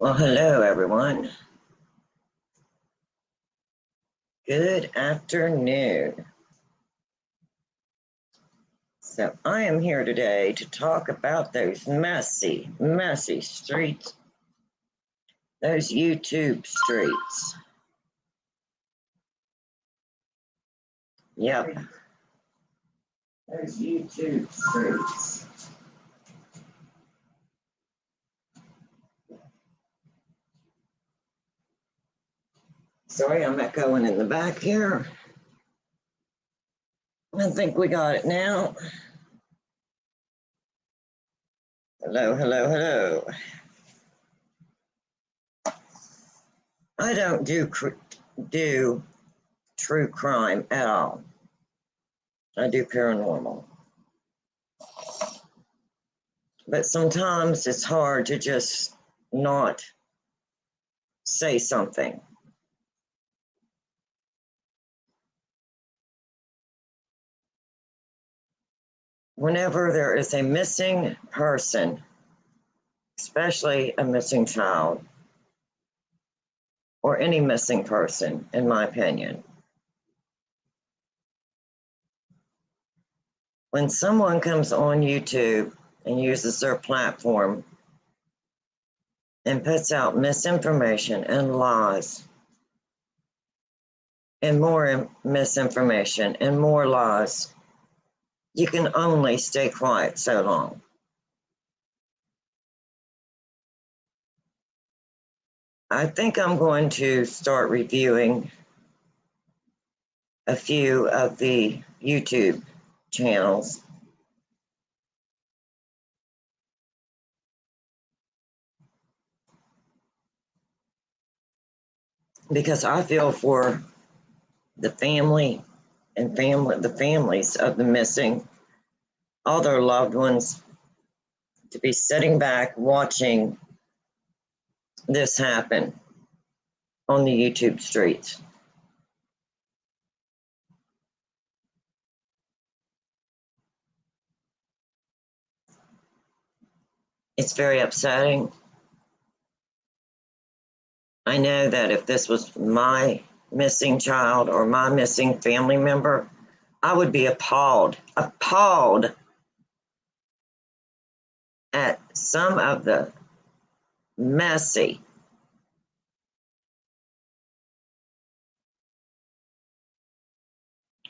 Well, hello, everyone. Good afternoon. So I am here today to talk about those messy, messy streets, those YouTube streets. Yep, those YouTube streets. Sorry, I'm echoing in the back here. I think we got it now. Hello, hello, hello. I don't do true crime at all. I do paranormal. But sometimes it's hard to just not say something. Whenever there is a missing person, especially a missing child, or any missing person, in my opinion, when someone comes on YouTube and uses their platform and puts out misinformation and lies, and more misinformation and more lies, you can only stay quiet so long. I think I'm going to start reviewing a few of the YouTube channels because I feel for the family and the families of the missing, all their loved ones, to be sitting back watching this happen on the YouTube streets. It's very upsetting. I know that if this was my missing child or my missing family member, I would be appalled at some of the messy,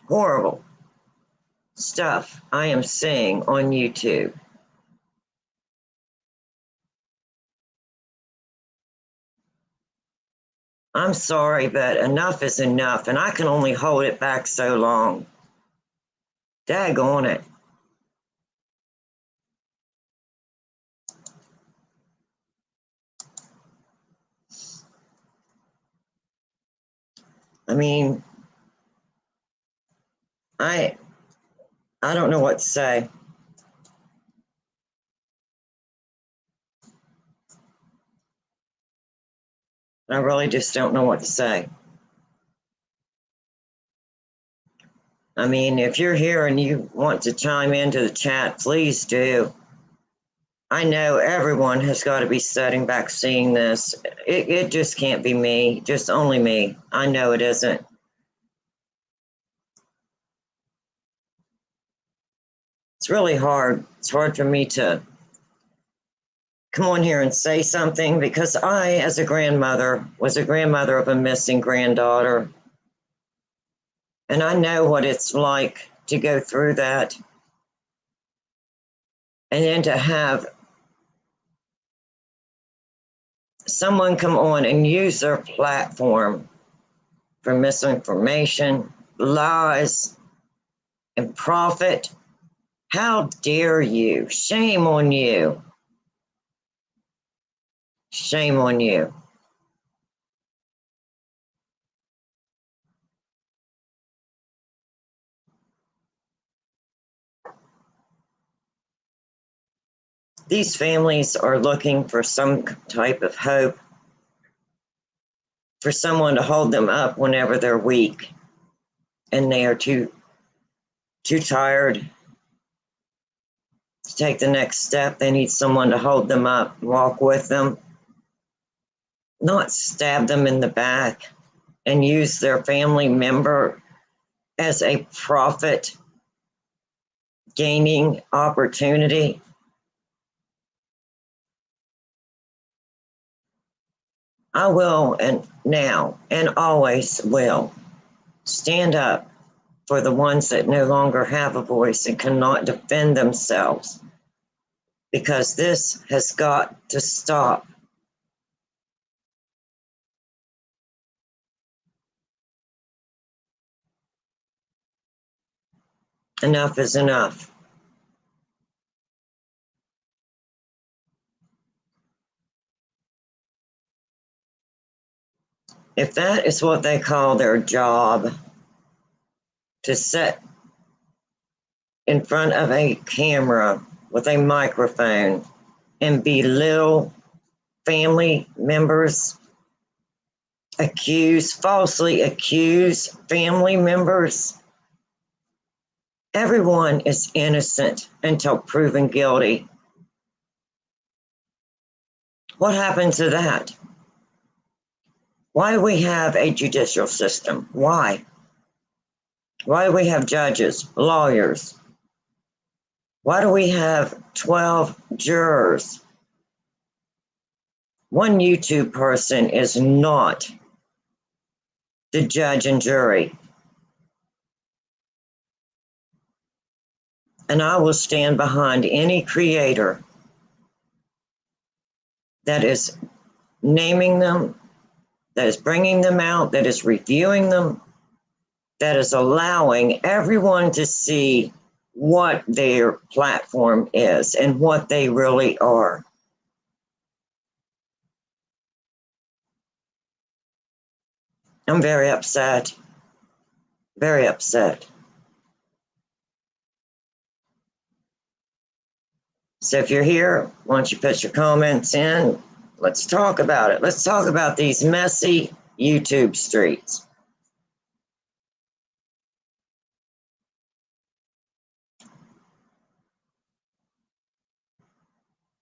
horrible stuff I am seeing on YouTube. I'm sorry, but enough is enough, and I can only hold it back so long. Daggone it. I mean, I don't know what to say. I really just don't know what to say. I mean, if you're here and you want to chime into the chat, please do. I know everyone has got to be sitting back seeing this. It just can't be me, just only me. I know it isn't. It's really hard. It's hard for me to come on here and say something because I, as a grandmother, was a grandmother of a missing granddaughter. And I know what it's like to go through that. And then to have someone come on and use their platform for misinformation, lies, and profit. How dare you? Shame on you. Shame on you. These families are looking for some type of hope, for someone to hold them up whenever they're weak and they are too tired to take the next step. They need someone to hold them up, walk with them, not stab them in the back and use their family member as a profit gaining opportunity. I will, and now and always will, stand up for the ones that no longer have a voice and cannot defend themselves, because this has got to stop. Enough is enough. If that is what they call their job, to sit in front of a camera with a microphone and belittle family members, falsely accuse family members, everyone is innocent until proven guilty. What happened to that? Why do we have a judicial system? Why? Why do we have judges, lawyers? Why do we have 12 jurors? One YouTube person is not the judge and jury. And I will stand behind any creator that is naming them, that is bringing them out, that is reviewing them, that is allowing everyone to see what their platform is and what they really are. I'm very upset. Very upset. So if you're here, why don't you put your comments in? Let's talk about it. Let's talk about these messy YouTube streets.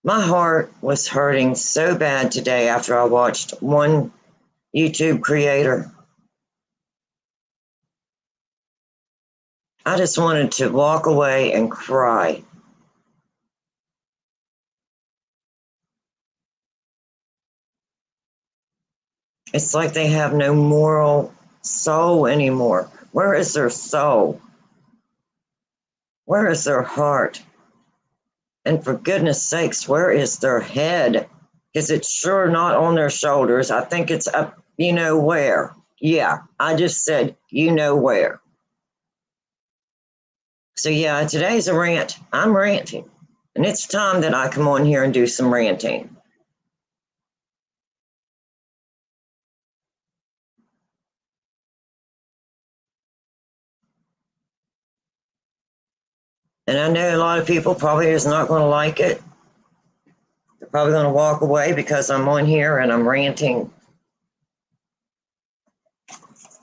My heart was hurting so bad today after I watched one YouTube creator. I just wanted to walk away and cry. It's like they have no moral soul anymore. Where is their soul? Where is their heart? And for goodness sakes, where is their head? Because it's sure not on their shoulders. I think it's up, you know where. Yeah, I just said, you know where. So yeah, today's a rant. I'm ranting. And it's time that I come on here and do some ranting. And I know a lot of people probably is not going to like it. They're probably going to walk away because I'm on here and I'm ranting.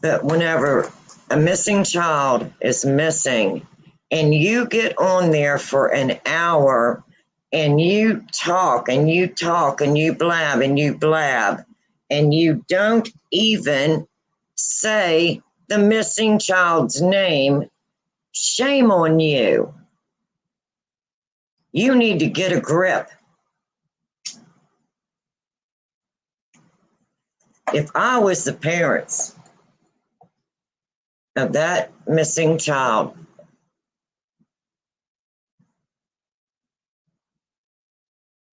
But whenever a missing child is missing and you get on there for an hour and you talk and you talk and you blab and you blab and you don't even say the missing child's name, shame on you. You need to get a grip. If I was the parents of that missing child,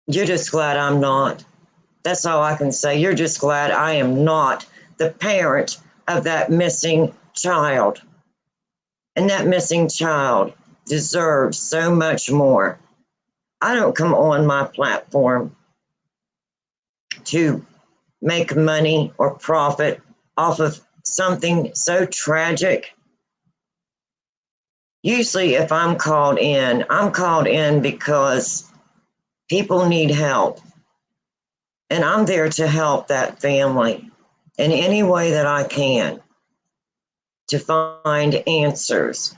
you're just glad I'm not. That's all I can say. You're just glad I am not the parent of that missing child. And that missing child deserves so much more. I don't come on my platform to make money or profit off of something so tragic. Usually, if I'm called in because people need help. And I'm there to help that family in any way that I can to find answers.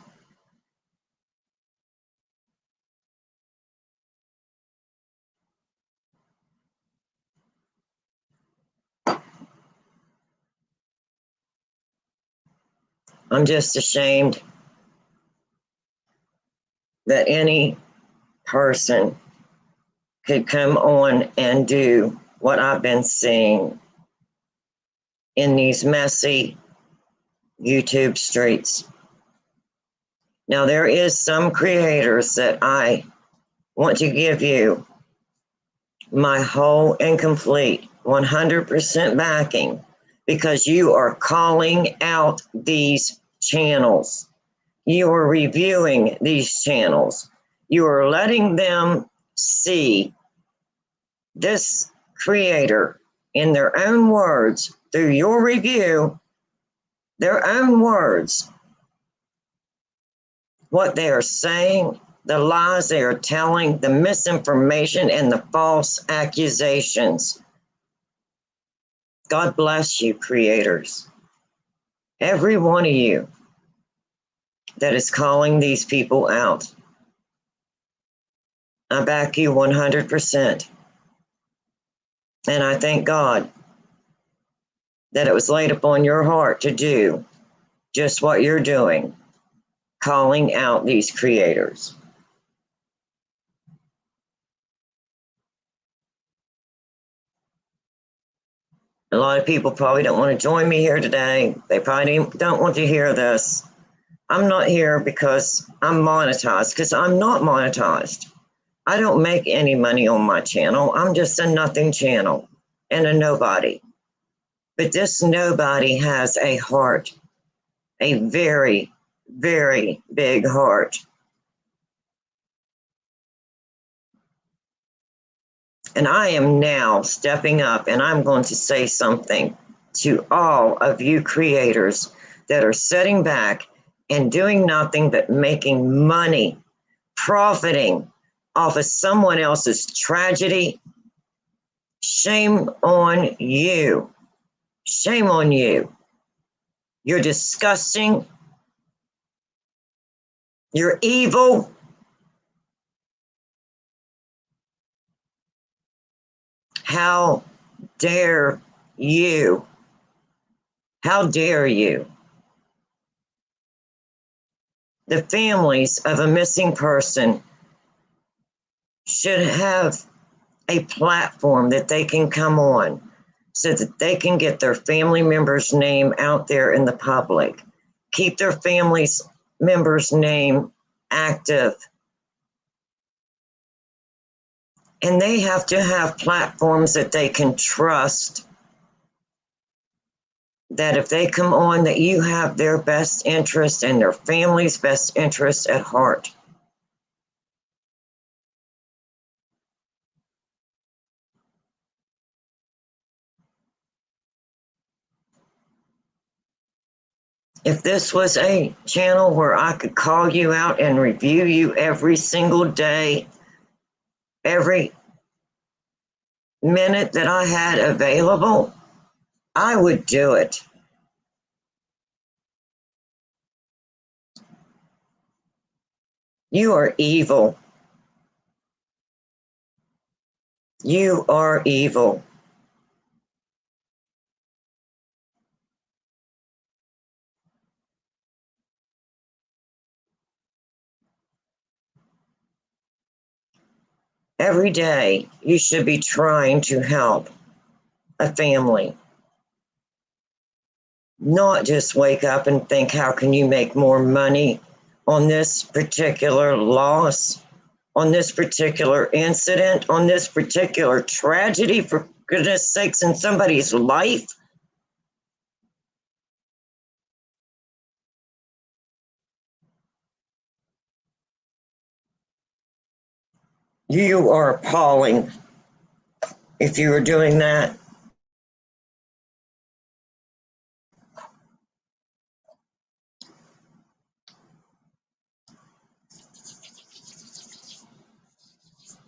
I'm just ashamed that any person could come on and do what I've been seeing in these messy YouTube streets. Now, there is some creators that I want to give you my whole and complete 100% backing, because you are calling out these channels. You are reviewing these channels. You are letting them see this creator in their own words, through your review, their own words, what they are saying, the lies they are telling, the misinformation, and the false accusations. God bless you, creators. Every one of you that is calling these people out. I back you 100%. And I thank God that it was laid upon your heart to do just what you're doing, calling out these creators. A lot of people probably don't want to join me here today. They probably don't want to hear this. I'm not here because I'm monetized, because I'm not monetized. I don't make any money on my channel. I'm just a nothing channel and a nobody. But this nobody has a heart, a very, very big heart. And I am now stepping up, and I'm going to say something to all of you creators that are sitting back and doing nothing but making money, profiting off of someone else's tragedy. Shame on you. Shame on you. You're disgusting. You're evil. How dare you? How dare you? The families of a missing person should have a platform that they can come on so that they can get their family member's name out there in the public, keep their family's member's name active. And they have to have platforms that they can trust, that if they come on, that you have their best interest and their family's best interest at heart. If this was a channel where I could call you out and review you every single day, every minute that I had available, I would do it. You are evil. You are evil. Every day, you should be trying to help a family. Not just wake up and think, how can you make more money on this particular loss, on this particular incident, on this particular tragedy, for goodness sakes, in somebody's life? You are appalling if you were doing that.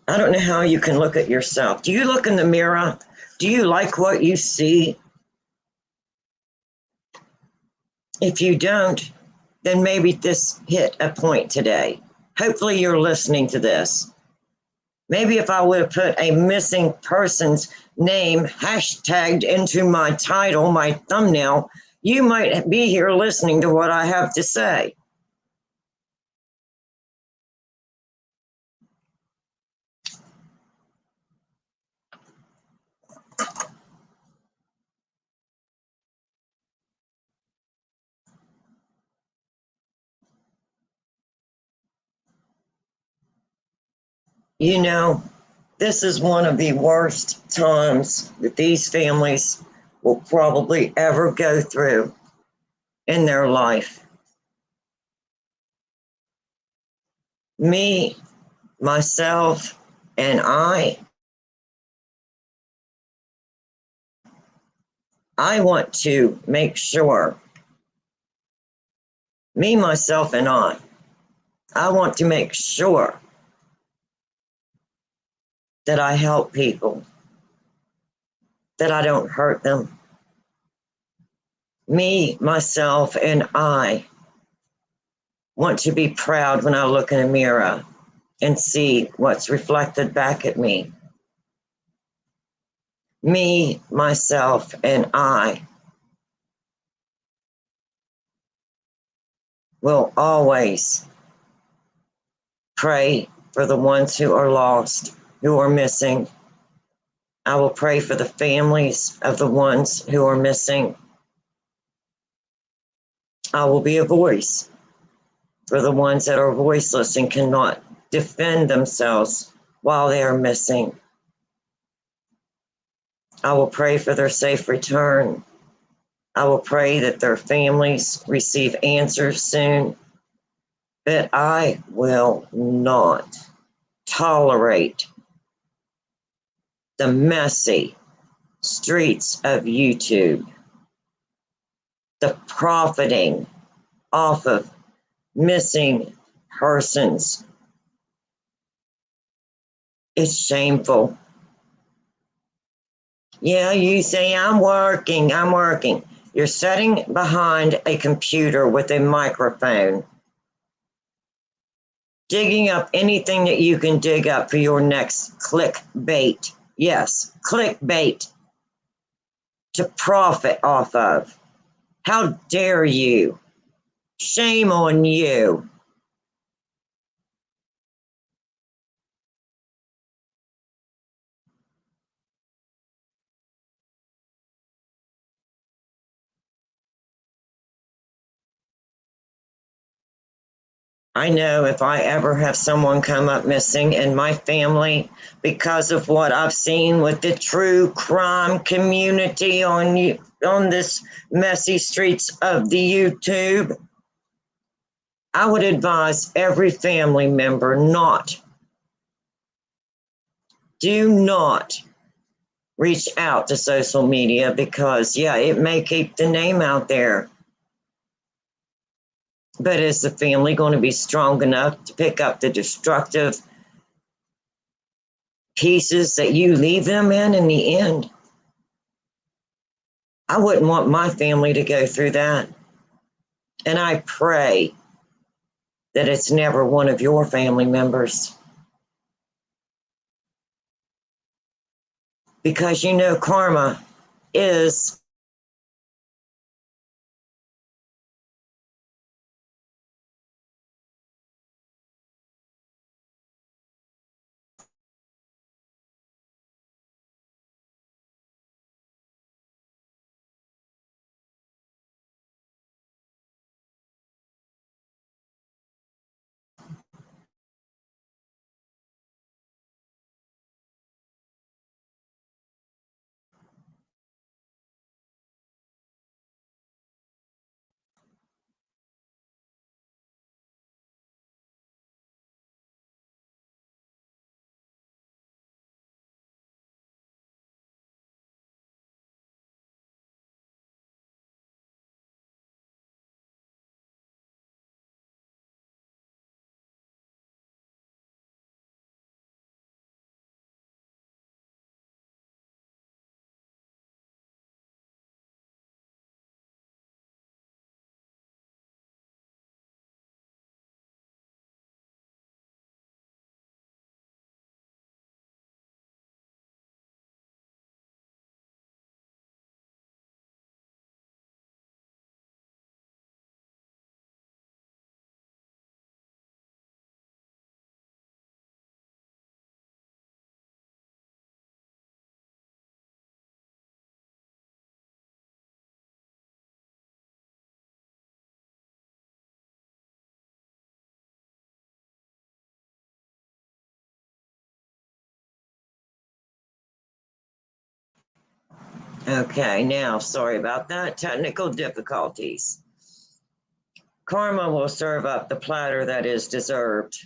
I don't know how you can look at yourself. Do you look in the mirror? Do you like what you see? If you don't, then maybe this hit a point today. Hopefully you're listening to this. Maybe if I would have put a missing person's name hashtagged into my title, my thumbnail, You might be here listening to what I have to say. You know, this is one of the worst times that these families will probably ever go through in their life. Me, myself, and I want to make sure, me, myself, and I want to make sure that I help people, that I don't hurt them. Me, myself, and I want to be proud when I look in a mirror and see what's reflected back at me. Me, myself, and I will always pray for the ones who are lost, who are missing. I will pray for the families of the ones who are missing. I will be a voice for the ones that are voiceless and cannot defend themselves while they are missing. I will pray for their safe return. I will pray that their families receive answers soon. But I will not tolerate the messy streets of YouTube, the profiting off of missing persons. It's shameful. Yeah, you say, I'm working. You're sitting behind a computer with a microphone, digging up anything that you can dig up for your next clickbait. Yes, clickbait to profit off of. How dare you? Shame on you. I know if I ever have someone come up missing in my family because of what I've seen with the true crime community on this messy streets of the YouTube, I would advise every family member do not reach out to social media because, yeah, it may keep the name out there. But is the family going to be strong enough to pick up the destructive pieces that you leave them in the end? I wouldn't want my family to go through that. And I pray that it's never one of your family members. Because you know, karma is Okay, now, sorry about that. Technical difficulties. Karma will serve up the platter that is deserved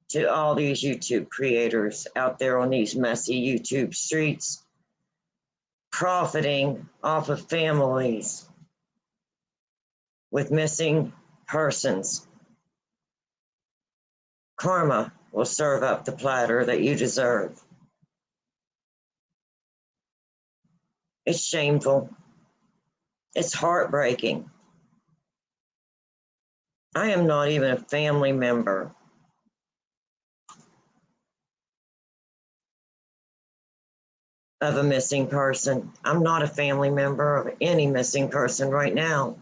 to all these YouTube creators out there on these messy YouTube streets, profiting off of families with missing persons. Karma will serve up the platter that you deserve. It's shameful. It's heartbreaking. I am not even a family member of a missing person. I'm not a family member of any missing person right now.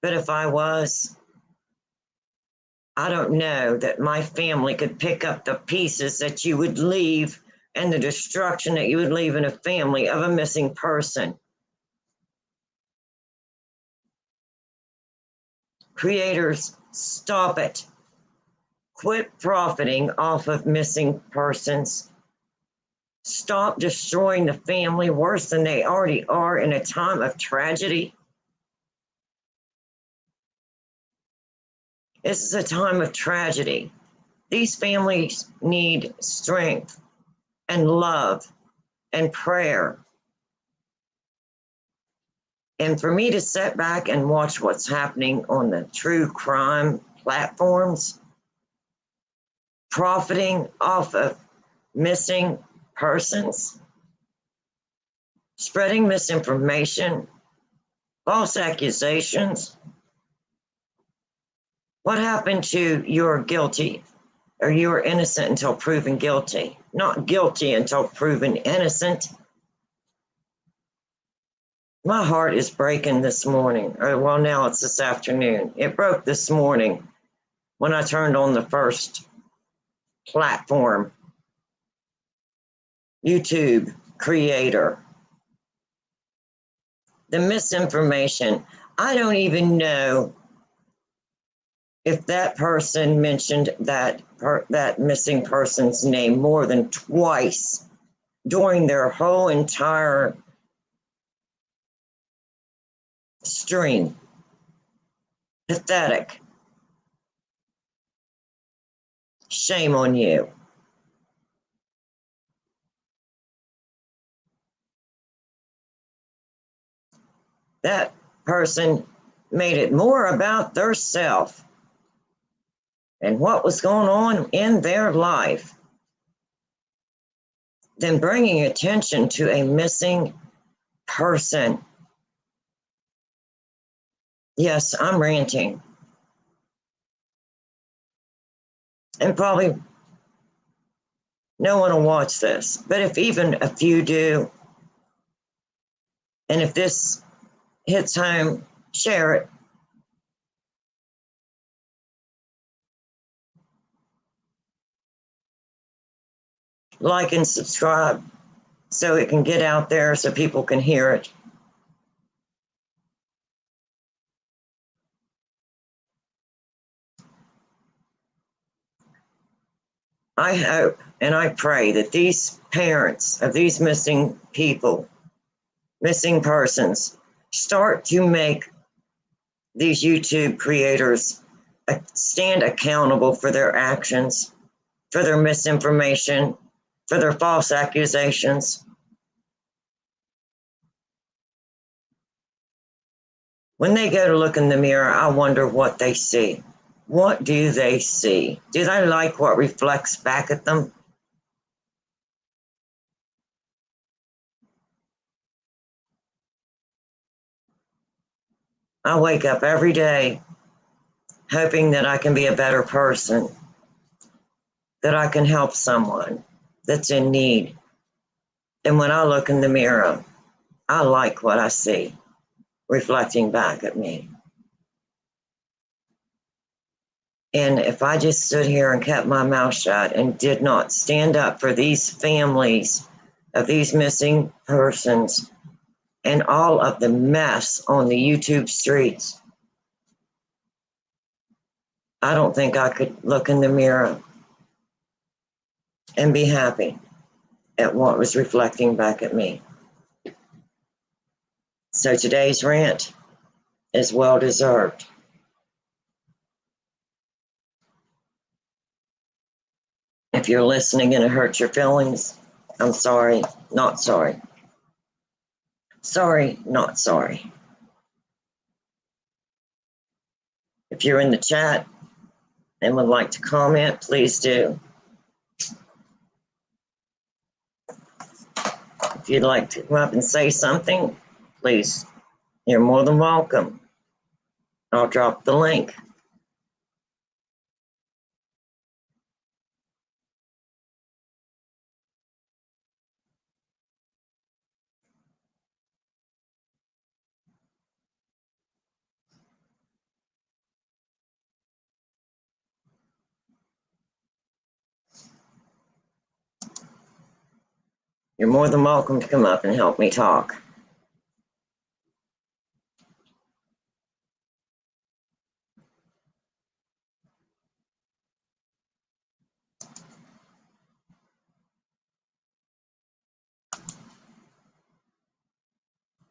But if I was, I don't know that my family could pick up the pieces that you would leave and the destruction that you would leave in a family of a missing person. Creators, stop it. Quit profiting off of missing persons. Stop destroying the family worse than they already are in a time of tragedy. This is a time of tragedy. These families need strength and love and prayer. And for me to sit back and watch what's happening on the true crime platforms, profiting off of missing persons, spreading misinformation, false accusations. What happened to you're guilty or you are innocent until proven guilty? Not guilty until proven innocent. My heart is breaking this morning, or well, now it's this afternoon. It broke this morning when I turned on the first platform, YouTube creator. The misinformation. I don't even know if that person mentioned that missing person's name more than twice during their whole entire stream. Pathetic. Shame on you. That person made it more about their self and what was going on in their life than bringing attention to a missing person. Yes, I'm ranting. And probably no one will watch this. But if even a few do, and if this hits home, share it. Like and subscribe so it can get out there so people can hear it. I hope and I pray that these parents of these missing people, missing persons, start to make these YouTube creators stand accountable for their actions, for their misinformation, for their false accusations. When they go to look in the mirror, I wonder what they see. What do they see? Do they like what reflects back at them? I wake up every day hoping that I can be a better person, that I can help someone that's in need. And when I look in the mirror, I like what I see reflecting back at me. And if I just stood here and kept my mouth shut and did not stand up for these families of these missing persons and all of the mess on the YouTube streets, I don't think I could look in the mirror and be happy at what was reflecting back at me. So today's rant is well deserved. If you're listening and it hurts your feelings, I'm sorry, not sorry. Sorry, not sorry. If you're in the chat and would like to comment, please do. If you'd like to come up and say something, please, you're more than welcome. I'll drop the link. You're more than welcome to come up and help me talk.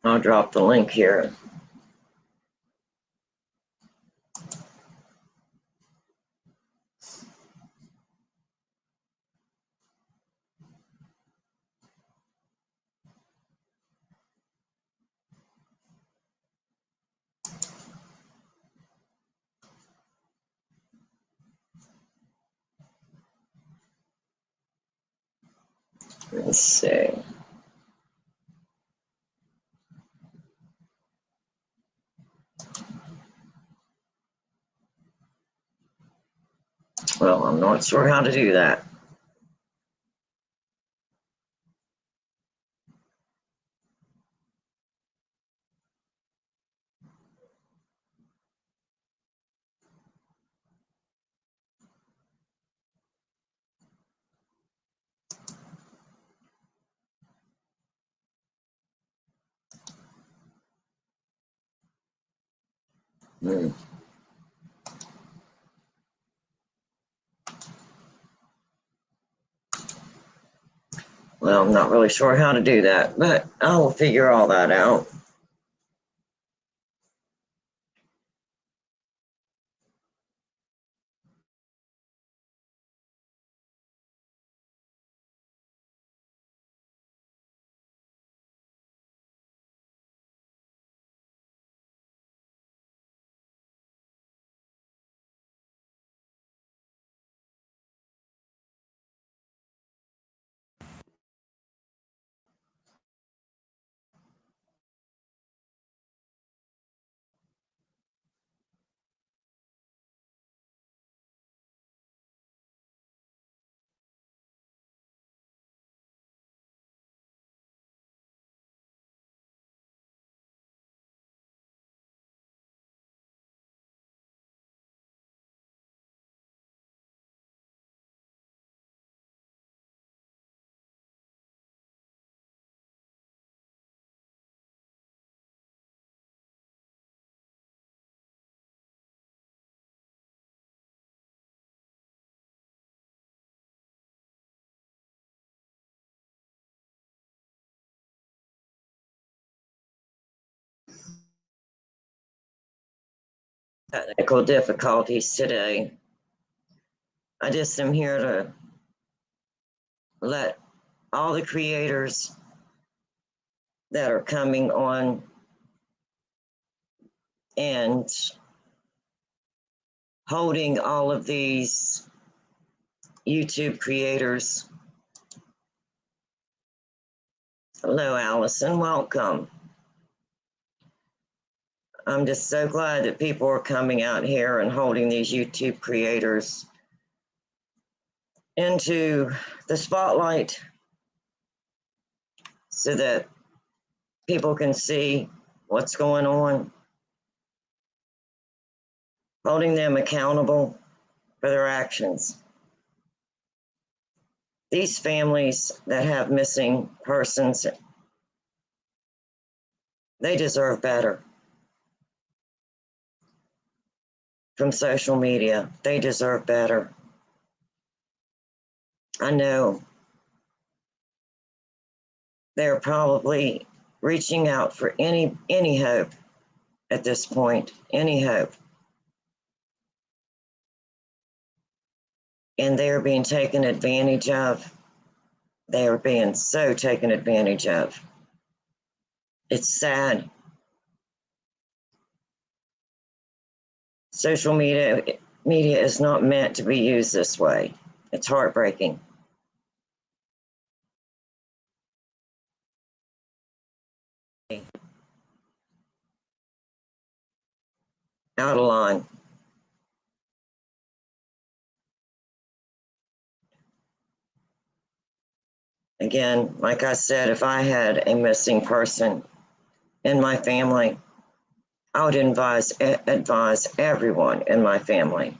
I'll drop the link here. Let's see. Well, I'm not sure how to do that. Hmm. Well, I'm not really sure how to do that, but I will figure all that out. Technical difficulties today. I just am here to let all the creators that are coming on and holding all of these YouTube creators. Hello, Allison. Welcome. I'm just so glad that people are coming out here and holding these YouTube creators into the spotlight so that people can see what's going on, holding them accountable for their actions. These families that have missing persons, they deserve better from social media. They deserve better. I know they're probably reaching out for any hope at this point, any hope. And they're being taken advantage of. They are being so taken advantage of. It's sad. Social media is not meant to be used this way. It's heartbreaking. Out of line. Again, like I said, if I had a missing person in my family, I would advise everyone in my family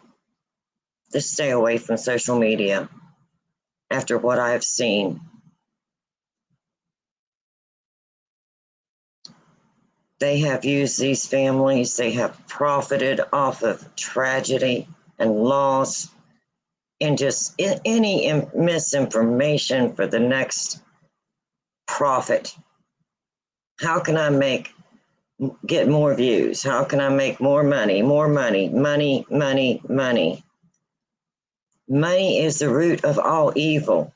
to stay away from social media after what I have seen. They have used these families, they have profited off of tragedy and loss and just any misinformation for the next profit. How can I get more views? How can I make more money? More money, money, money, money. Money is the root of all evil.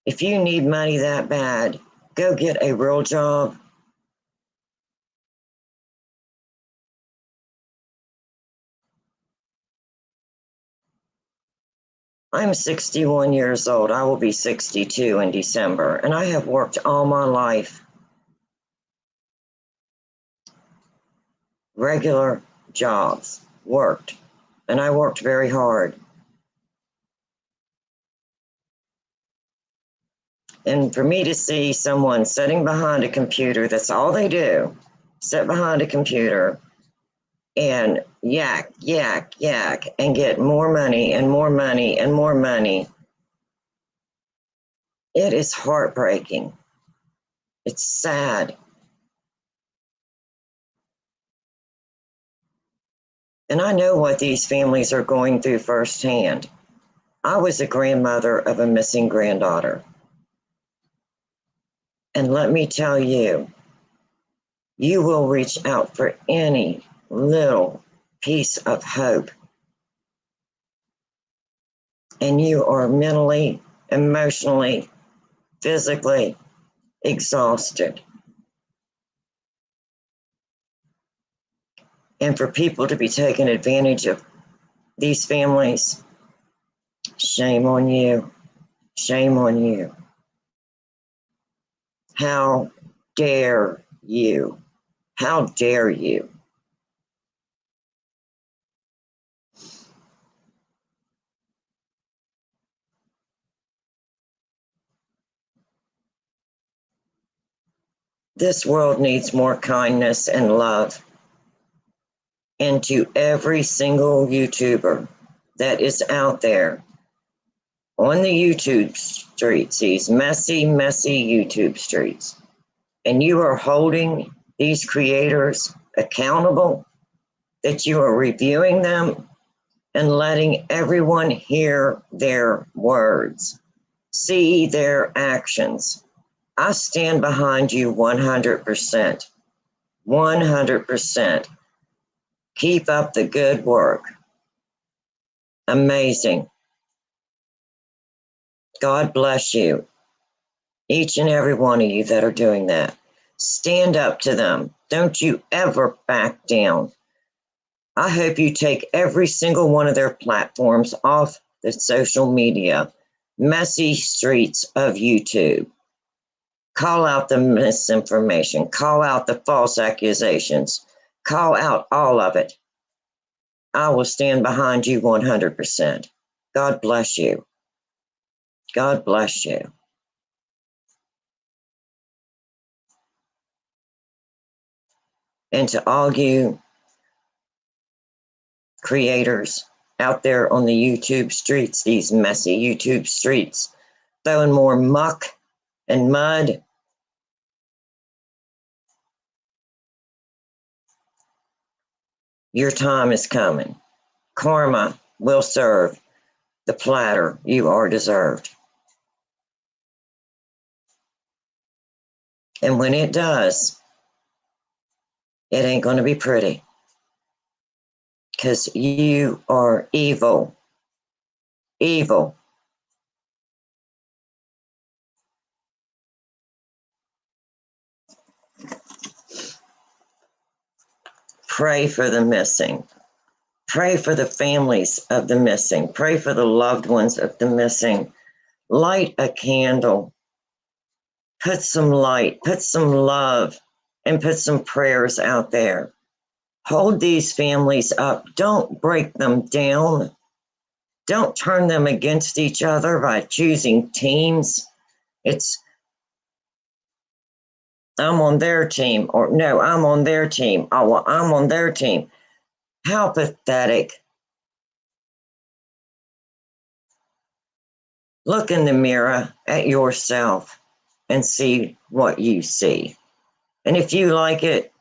If you need money that bad, go get a real job. I'm 61 years old. I will be 62 in December, and I have worked all my life. Regular jobs, worked, and I worked very hard. And for me to see someone sitting behind a computer, that's all they do, sit behind a computer and yak, yak, yak, and get more money and more money and more money. It is heartbreaking. It's sad. And I know what these families are going through firsthand. I was a grandmother of a missing granddaughter. And let me tell you, you will reach out for any little piece of hope. And you are mentally, emotionally, physically exhausted. And for people to be taking advantage of these families, shame on you. Shame on you. How dare you? How dare you? This world needs more kindness and love. And to every single YouTuber that is out there on the YouTube streets, these messy, messy YouTube streets, and you are holding these creators accountable, that you are reviewing them and letting everyone hear their words, see their actions. I stand behind you 100%. 100%. Keep up the good work. Amazing. God bless you. Each and every one of you that are doing that. Stand up to them. Don't you ever back down. I hope you take every single one of their platforms off the social media, messy streets of YouTube. Call out the misinformation. Call out the false accusations. Call out all of it. I will stand behind you 100%. God bless you. God bless you. And to all you creators out there on the YouTube streets, these messy YouTube streets, throwing more muck and mud, your time is coming. Karma will serve the platter you are deserved. And when it does, it ain't going to be pretty, because you are evil. Evil. Pray for the missing. Pray for the families of the missing. Pray for the loved ones of the missing. Light a candle. Put some light, put some love, and put some prayers out there. Hold these families up. Don't break them down. Don't turn them against each other by choosing teams. It's, I'm on their team, or no, I'm on their team. Oh, well, I'm on their team. How pathetic. Look in the mirror at yourself and see what you see. And if you like it,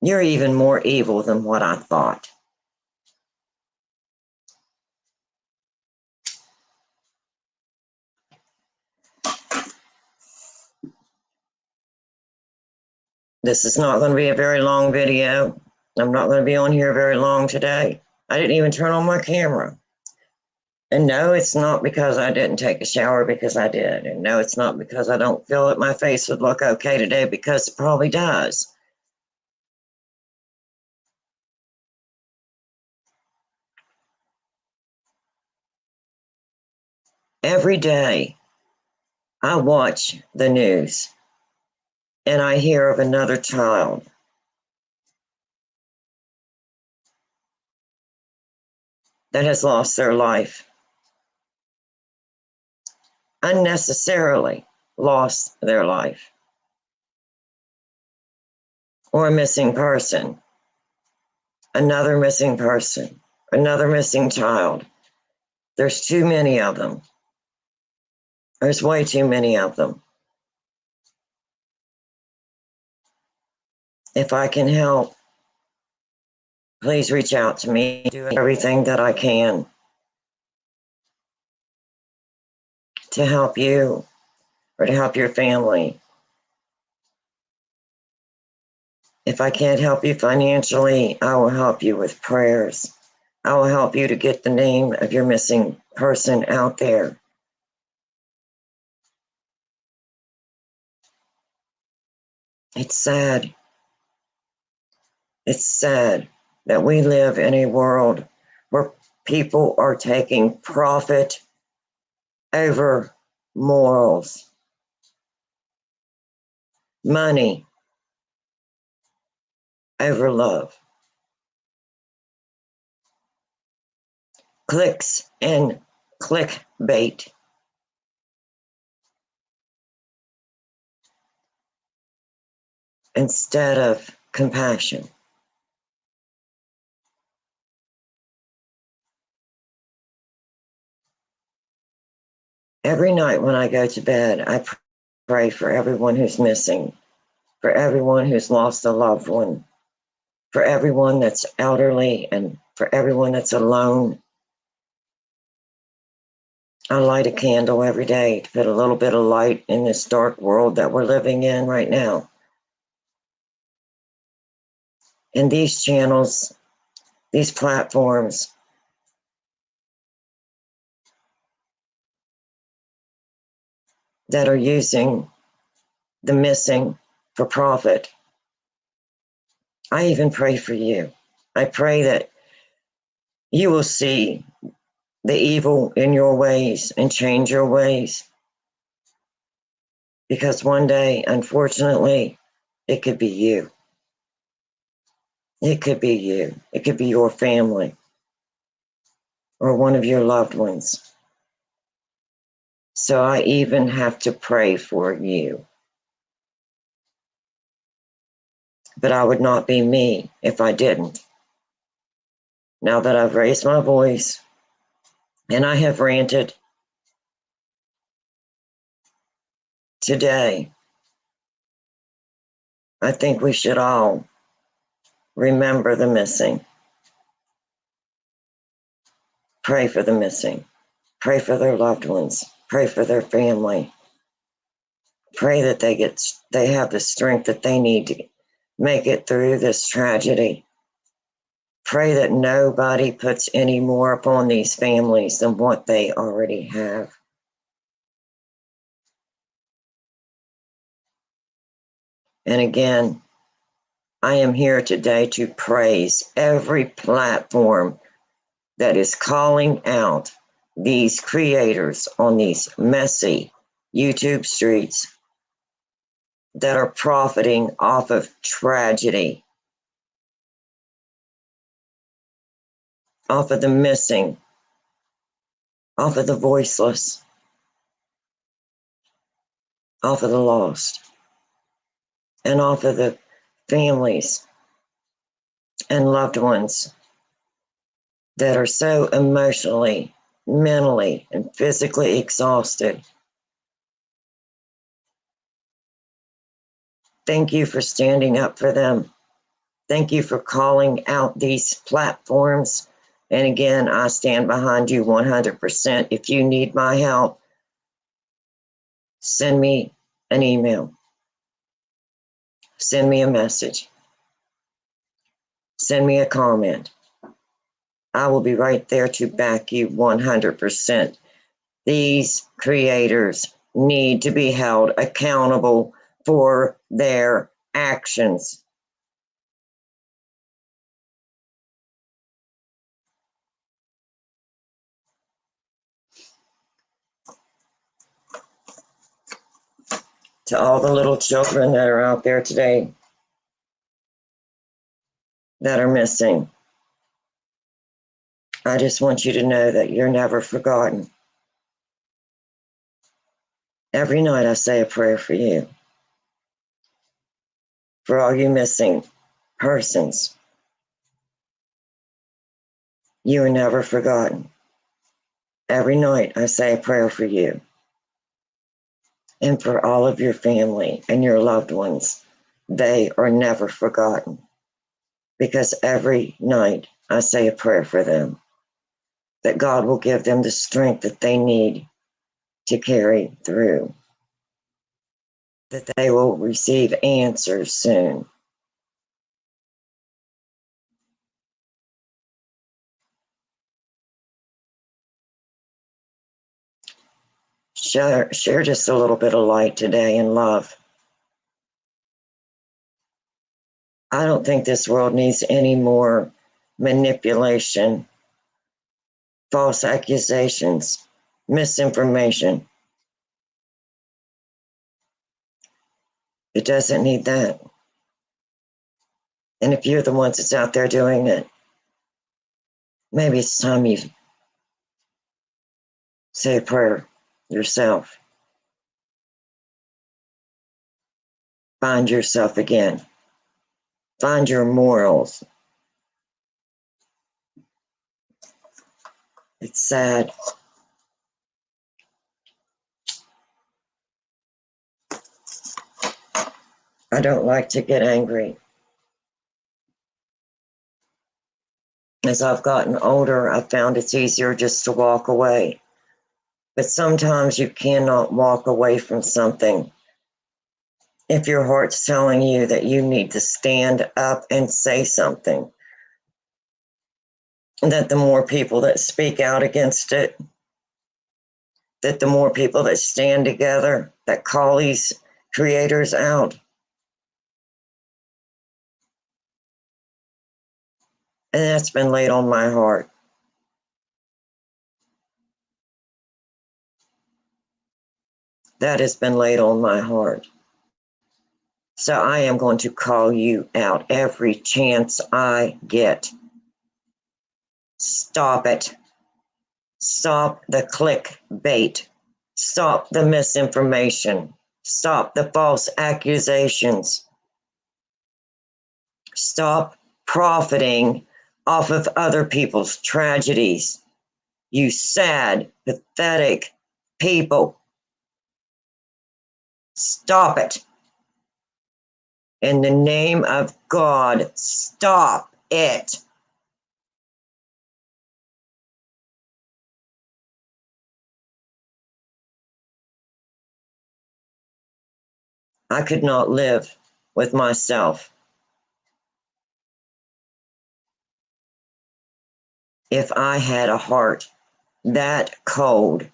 you're even more evil than what I thought. This is not going to be a very long video. I'm not going to be on here very long today. I didn't even turn on my camera. And no, it's not because I didn't take a shower, because I did. And no, it's not because I don't feel that my face would look okay today, because it probably does. Every day I watch the news and I hear of another child that has lost their life, unnecessarily lost their life, or a missing person, another missing person, another missing child. There's too many of them. There's way too many of them. If I can help, please reach out to me. Do everything that I can to help you or to help your family. If I can't help you financially, I will help you with prayers. I will help you to get the name of your missing person out there. It's sad. It's sad that we live in a world where people are taking profit over morals, money over love, clicks and clickbait. Instead of compassion. Every night when I go to bed, I pray for everyone who's missing, for everyone who's lost a loved one, for everyone that's elderly, and for everyone that's alone. I light a candle every day to put a little bit of light in this dark world that we're living in right now. And these channels, these platforms, that are using the missing for profit, I even pray for you. I pray that you will see the evil in your ways and change your ways. Because one day, unfortunately, it could be you. It could be you. It could be your family or one of your loved ones. So I even have to pray for you. But I would not be me if I didn't. Now that I've raised my voice and I have ranted today, I think we should all remember the missing. Pray for the missing. Pray for their loved ones. Pray for their family. Pray that they have the strength that they need to make it through this tragedy. Pray that nobody puts any more upon these families than what they already have. And again, I am here today to praise every platform that is calling out these creators on these messy YouTube streets that are profiting off of tragedy, off of the missing, off of the voiceless, off of the lost, and off of the families and loved ones that are so emotionally, mentally, and physically exhausted. Thank you for standing up for them. Thank you for calling out these platforms. And again, I stand behind you 100%. If you need my help, send me an email, send me a message, send me a comment. I will be right there to back you 100%. These creators need to be held accountable for their actions. To all the little children that are out there today that are missing, I just want you to know that you're never forgotten. Every night I say a prayer for you, for all you missing persons. You are never forgotten. Every night I say a prayer for you and for all of your family and your loved ones. They are never forgotten because every night I say a prayer for them, that God will give them the strength that they need to carry through, that they will receive answers soon. Share just a little bit of light today and love. I don't think this world needs any more manipulation, false accusations, misinformation. It doesn't need that. And if you're the ones that's out there doing it, maybe it's time you say a prayer yourself. Find yourself again. Find your morals. It's sad. I don't like to get angry. As I've gotten older, I've found it's easier just to walk away. But sometimes you cannot walk away from something if your heart's telling you that you need to stand up and say something. That the more people that speak out against it, that the more people that stand together, that call these creators out. And that's been laid on my heart. That has been laid on my heart. So I am going to call you out every chance I get. Stop it. Stop the clickbait. Stop the misinformation. Stop the false accusations. Stop profiting off of other people's tragedies. You sad, pathetic people. Stop it. In the name of God, stop it. I could not live with myself if I had a heart that cold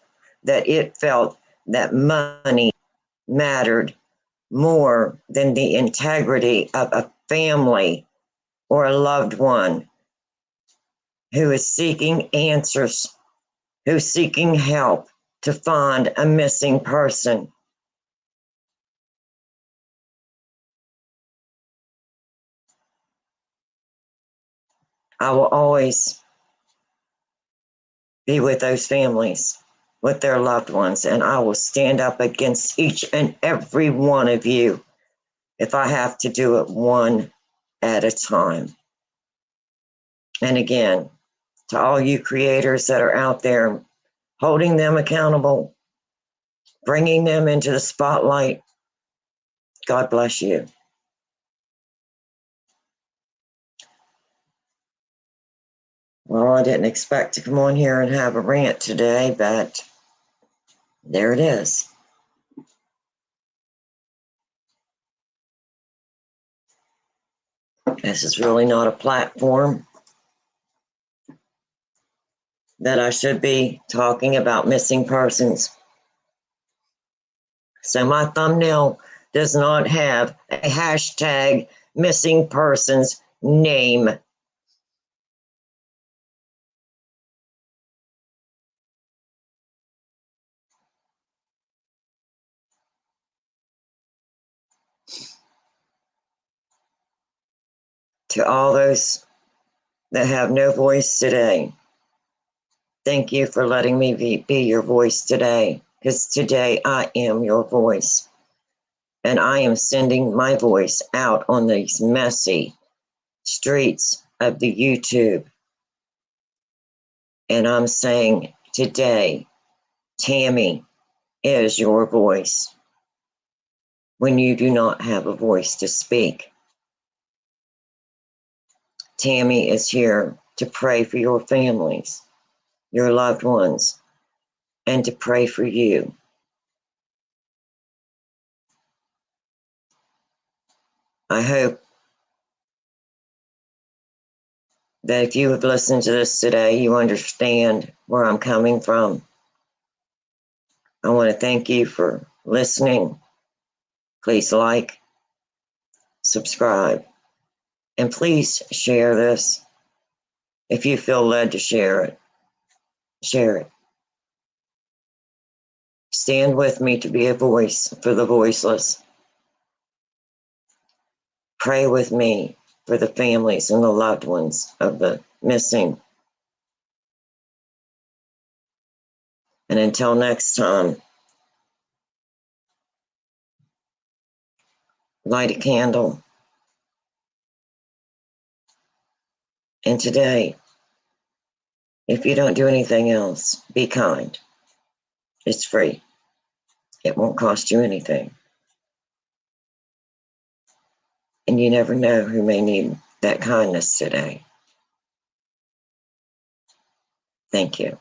that it felt that money mattered more than the integrity of a family or a loved one who is seeking answers, who's seeking help to find a missing person. I will always be with those families, with their loved ones, and I will stand up against each and every one of you if I have to do it one at a time. And again, to all you creators that are out there, holding them accountable, bringing them into the spotlight, God bless you. Well, I didn't expect to come on here and have a rant today, but there it is. This is really not a platform that I should be talking about missing persons. So my thumbnail does not have a hashtag missing persons name. To all those that have no voice today, thank you for letting me be your voice today, because today I am your voice. And I am sending my voice out on these messy streets of the YouTube. And I'm saying today, Tammy is your voice when you do not have a voice to speak. Tammy is here to pray for your families, your loved ones, and to pray for you. I hope that if you have listened to this today, you understand where I'm coming from. I want to thank you for listening. Please like, subscribe, and please share this. If you feel led to share it, share it. Stand with me to be a voice for the voiceless. Pray with me for the families and the loved ones of the missing. And until next time, light a candle. And today, if you don't do anything else, be kind. It's free. It won't cost you anything. And you never know who may need that kindness today. Thank you.